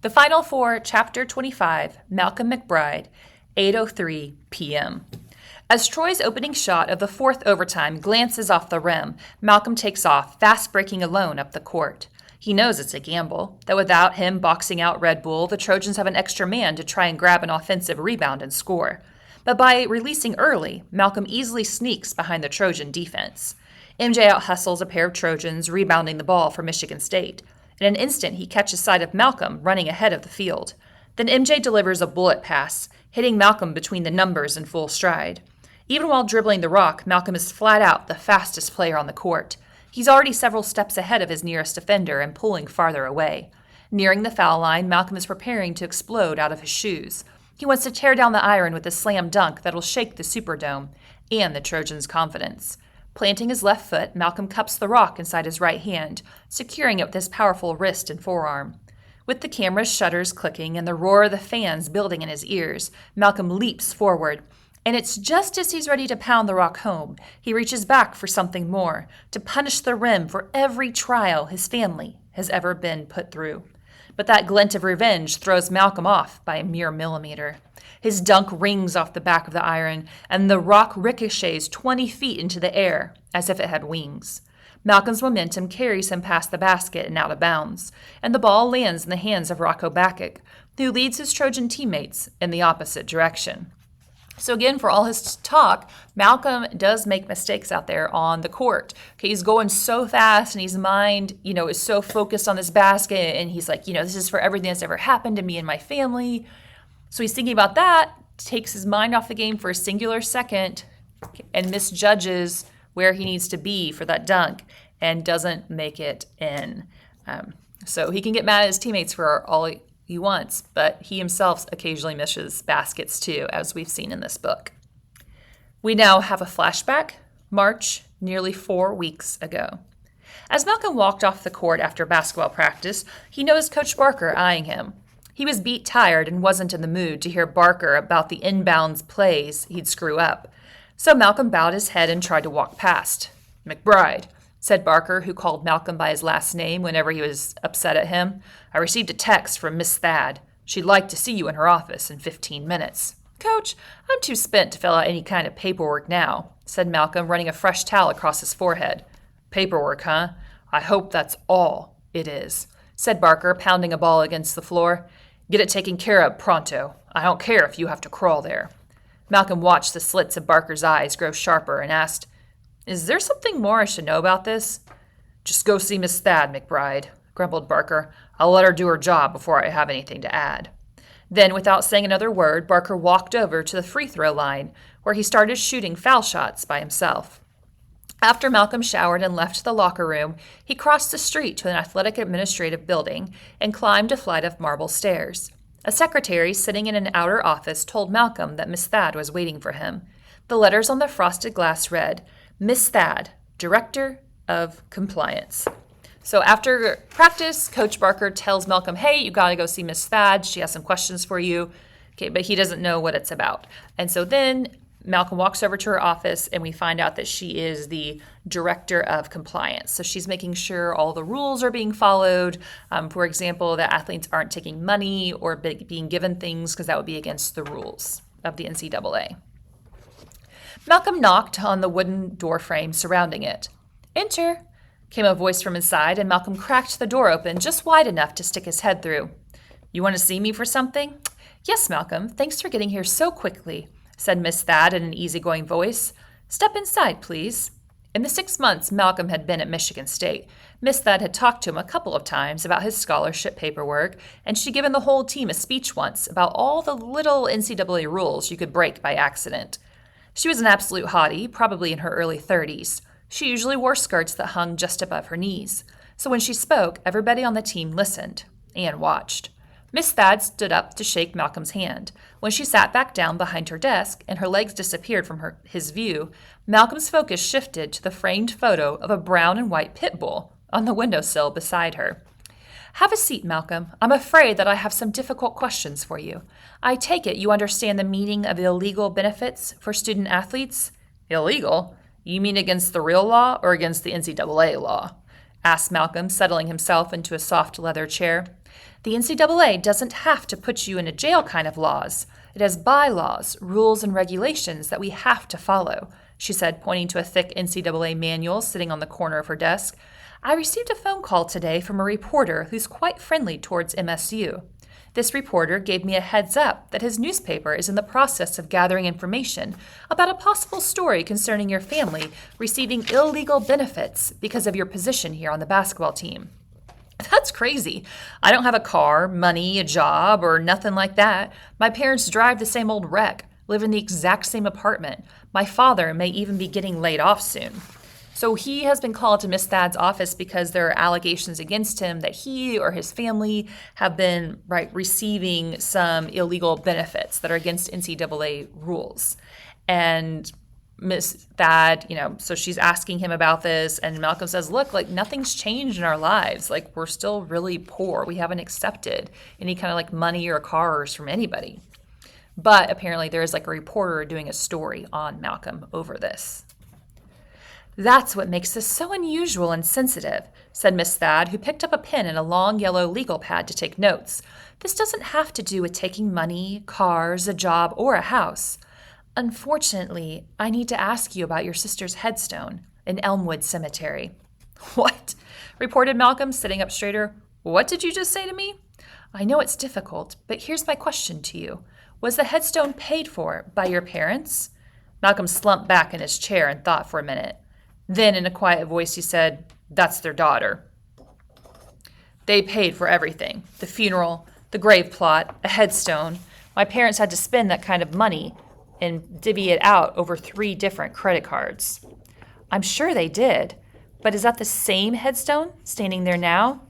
The final for Chapter 25, Malcolm McBride, 8:03 p.m. As Troy's opening shot of the fourth overtime glances off the rim, Malcolm takes off, fast breaking alone up the court. He knows it's a gamble, that without him boxing out Red Bull, the Trojans have an extra man to try and grab an offensive rebound and score. But by releasing early, Malcolm easily sneaks behind the Trojan defense. MJ out-hustles a pair of Trojans, rebounding the ball for Michigan State. In an instant, he catches sight of Malcolm running ahead of the field. Then MJ delivers a bullet pass, hitting Malcolm between the numbers in full stride. Even while dribbling the rock, Malcolm is flat out the fastest player on the court. He's already several steps ahead of his nearest defender and pulling farther away. Nearing the foul line, Malcolm is preparing to explode out of his shoes. He wants to tear down the iron with a slam dunk that'll shake the Superdome and the Trojans' confidence. Planting his left foot, Malcolm cups the rock inside his right hand, securing it with his powerful wrist and forearm. With the camera's shutters clicking and the roar of the fans building in his ears, Malcolm leaps forward. And it's just as he's ready to pound the rock home, he reaches back for something more, to punish the rim for every trial his family has ever been put through. But that glint of revenge throws Malcolm off by a mere millimeter. His dunk rings off the back of the iron, and the rock ricochets 20 feet into the air, as if it had wings. Malcolm's momentum carries him past the basket and out of bounds, and the ball lands in the hands of Rocco Bakic, who leads his Trojan teammates in the opposite direction. So again, for all his talk, Malcolm does make mistakes out there on the court. Okay, he's going so fast and his mind, is so focused on this basket. And he's like, this is for everything that's ever happened to me and my family. So he's thinking about that, takes his mind off the game for a singular second and misjudges where he needs to be for that dunk and doesn't make it in. So he can get mad at his teammates for all he wants, but he himself occasionally misses baskets too, as we've seen in this book. We now have a flashback, March, nearly 4 weeks ago. As Malcolm walked off the court after basketball practice, he noticed Coach Barker eyeing him. He was beat tired and wasn't in the mood to hear Barker about the inbounds plays he'd screw up. So Malcolm bowed his head and tried to walk past. "McBride," said Barker, who called Malcolm by his last name whenever he was upset at him. "I received a text from Miss Thad. She'd like to see you in her office in 15 minutes. "Coach, I'm too spent to fill out any kind of paperwork now," said Malcolm, running a fresh towel across his forehead. "Paperwork, huh? I hope that's all it is," said Barker, pounding a ball against the floor. "Get it taken care of pronto. I don't care if you have to crawl there." Malcolm watched the slits of Barker's eyes grow sharper and asked, "Is there something more I should know about this?" "Just go see Miss Thad, McBride," grumbled Barker. "I'll let her do her job before I have anything to add." Then, without saying another word, Barker walked over to the free throw line, where he started shooting foul shots by himself. After Malcolm showered and left the locker room, he crossed the street to an athletic administrative building and climbed a flight of marble stairs. A secretary sitting in an outer office told Malcolm that Miss Thad was waiting for him. The letters on the frosted glass read, "Miss Thad, Director of Compliance." So after practice, Coach Barker tells Malcolm, "Hey, you got to go see Miss Thad. She has some questions for you." Okay, but he doesn't know what it's about. And so then Malcolm walks over to her office, and we find out that she is the Director of Compliance. So she's making sure all the rules are being followed. For example, that athletes aren't taking money or being given things, because that would be against the rules of the NCAA. Malcolm knocked on the wooden door frame surrounding it. "Enter," came a voice from inside, and Malcolm cracked the door open just wide enough to stick his head through. "You want to see me for something?" "Yes, Malcolm. Thanks for getting here so quickly," said Miss Thad in an easygoing voice. "Step inside, please." In the 6 months Malcolm had been at Michigan State, Miss Thad had talked to him a couple of times about his scholarship paperwork, and she'd given the whole team a speech once about all the little NCAA rules you could break by accident. She was an absolute hottie, probably in her early 30s. She usually wore skirts that hung just above her knees. So when she spoke, everybody on the team listened and watched. Miss Thad stood up to shake Malcolm's hand. When she sat back down behind her desk and her legs disappeared from his view, Malcolm's focus shifted to the framed photo of a brown and white pit bull on the windowsill beside her. "Have a seat, Malcolm. I'm afraid that I have some difficult questions for you. I take it you understand the meaning of illegal benefits for student athletes?" "Illegal? You mean against the real law or against the NCAA law?" asked Malcolm, settling himself into a soft leather chair. The NCAA doesn't have to put you in a jail kind of laws. It has bylaws, rules, and regulations that we have to follow, she said, pointing to a thick NCAA manual sitting on the corner of her desk. I received a phone call today from a reporter who's quite friendly towards MSU. This reporter gave me a heads up that his newspaper is in the process of gathering information about a possible story concerning your family receiving illegal benefits because of your position here on the basketball team. That's crazy. I don't have a car, money, a job, or nothing like that. My parents drive the same old wreck, live in the exact same apartment. My father may even be getting laid off soon. So he has been called to Miss Thad's office because there are allegations against him that he or his family have been receiving some illegal benefits that are against NCAA rules. And Miss Thad, so she's asking him about this, and Malcolm says, look, nothing's changed in our lives. We're still really poor. We haven't accepted any kind of money or cars from anybody. But apparently there is a reporter doing a story on Malcolm over this. That's what makes this so unusual and sensitive, said Miss Thad, who picked up a pen and a long yellow legal pad to take notes. This doesn't have to do with taking money, cars, a job, or a house. Unfortunately, I need to ask you about your sister's headstone in Elmwood Cemetery. What? Reported Malcolm, sitting up straighter. What did you just say to me? I know it's difficult, but here's my question to you. Was the headstone paid for by your parents? Malcolm slumped back in his chair and thought for a minute. Then, in a quiet voice, he said, That's their daughter. They paid for everything. The funeral, the grave plot, a headstone. My parents had to spend that kind of money and divvy it out over 3 different credit cards. I'm sure they did, but is that the same headstone standing there now?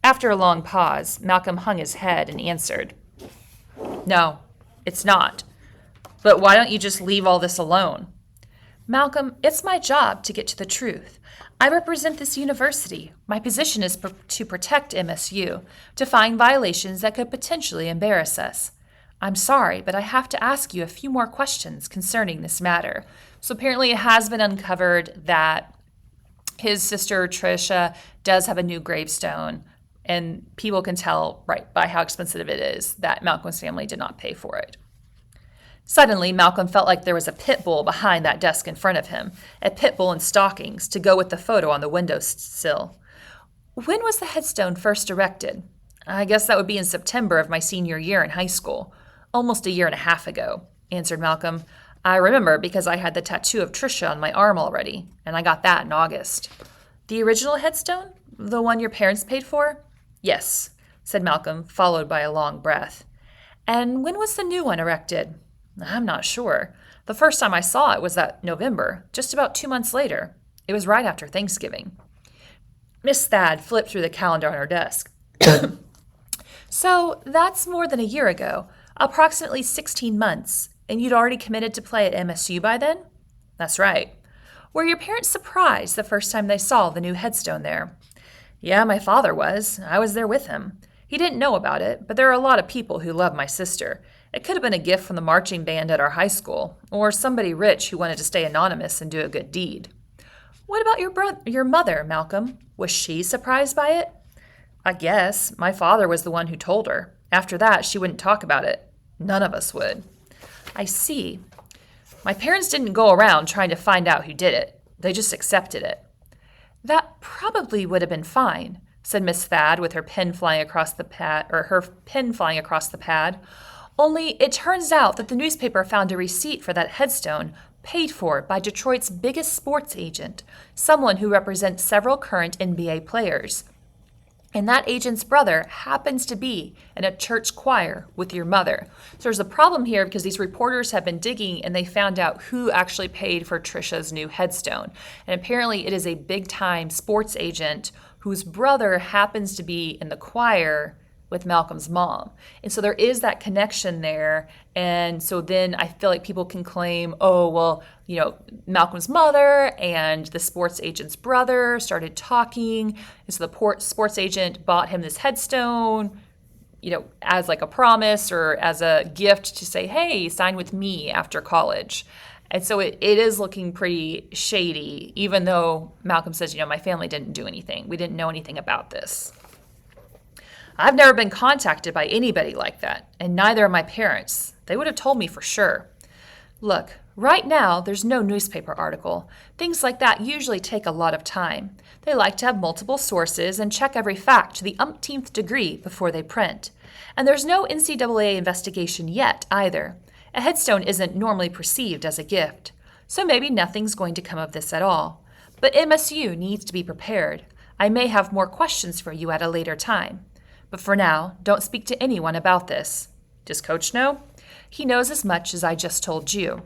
After a long pause, Malcolm hung his head and answered, No, it's not. But why don't you just leave all this alone? Malcolm, it's my job to get to the truth. I represent this university. My position is to protect MSU, to find violations that could potentially embarrass us. I'm sorry, but I have to ask you a few more questions concerning this matter. So apparently it has been uncovered that his sister, Tricia, does have a new gravestone, and people can tell by how expensive it is that Malcolm's family did not pay for it. Suddenly, Malcolm felt like there was a pit bull behind that desk in front of him, a pit bull in stockings to go with the photo on the windowsill. When was the headstone first erected? I guess that would be in September of my senior year in high school, almost a year and a half ago, answered Malcolm. I remember because I had the tattoo of Tricia on my arm already, and I got that in August. The original headstone? The one your parents paid for? Yes, said Malcolm, followed by a long breath. And when was the new one erected? I'm not sure. The first time I saw it was that November, just about 2 months later. It was right after Thanksgiving. Miss Thad flipped through the calendar on her desk. So that's more than a year ago, approximately 16 months, and you'd already committed to play at MSU by then? That's right. Were your parents surprised the first time they saw the new headstone there? Yeah, my father was. I was there with him. He didn't know about it, but there are a lot of people who love my sister. It could have been a gift from the marching band at our high school, or somebody rich who wanted to stay anonymous and do a good deed. What about your mother, Malcolm? Was she surprised by it? I guess. My father was the one who told her. After that, she wouldn't talk about it. None of us would. I see. My parents didn't go around trying to find out who did it. They just accepted it. That probably would have been fine, said Miss Thad with her pen flying across the pad, Only it turns out that the newspaper found a receipt for that headstone paid for by Detroit's biggest sports agent, someone who represents several current NBA players. And that agent's brother happens to be in a church choir with your mother. So there's a problem here because these reporters have been digging and they found out who actually paid for Tricia's new headstone. And apparently it is a big-time sports agent whose brother happens to be in the choir with Malcolm's mom. And so there is that connection there. And so then I feel like people can claim, oh, well, Malcolm's mother and the sports agent's brother started talking. And so the sports agent bought him this headstone, as a promise or as a gift to say, hey, sign with me after college. And so it is looking pretty shady, even though Malcolm says, my family didn't do anything. We didn't know anything about this. I've never been contacted by anybody like that, and neither are my parents. They would have told me for sure. Look, right now, there's no newspaper article. Things like that usually take a lot of time. They like to have multiple sources and check every fact to the umpteenth degree before they print. And there's no NCAA investigation yet, either. A headstone isn't normally perceived as a gift, so maybe nothing's going to come of this at all. But MSU needs to be prepared. I may have more questions for you at a later time. But for now, don't speak to anyone about this. Does Coach know? He knows as much as I just told you.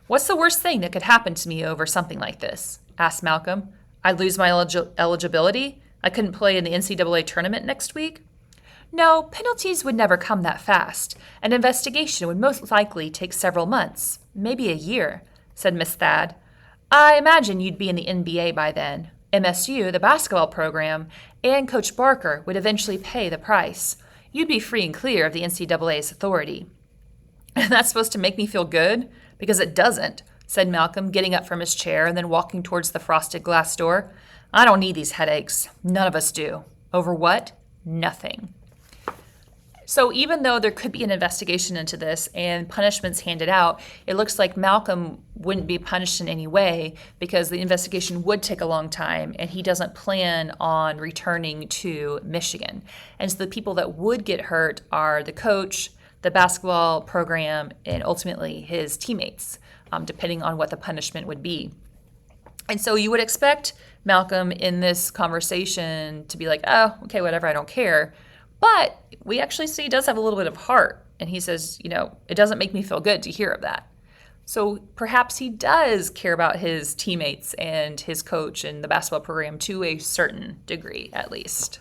What's the worst thing that could happen to me over something like this? Asked Malcolm. I'd lose my eligibility? I couldn't play in the NCAA tournament next week? No, penalties would never come that fast. An investigation would most likely take several months, maybe a year, said Miss Thad. I imagine you'd be in the NBA by then. MSU, the basketball program, and Coach Barker would eventually pay the price. You'd be free and clear of the NCAA's authority. And that's supposed to make me feel good? Because it doesn't, said Malcolm, getting up from his chair and then walking towards the frosted glass door. I don't need these headaches. None of us do. Over what? Nothing. So even though there could be an investigation into this and punishments handed out, it looks like Malcolm wouldn't be punished in any way because the investigation would take a long time and he doesn't plan on returning to Michigan. And so the people that would get hurt are the coach, the basketball program, and ultimately his teammates, depending on what the punishment would be. And so you would expect Malcolm in this conversation to be like, oh, okay, whatever, I don't care. But we actually see he does have a little bit of heart. And he says, it doesn't make me feel good to hear of that. So perhaps he does care about his teammates and his coach and the basketball program to a certain degree, at least.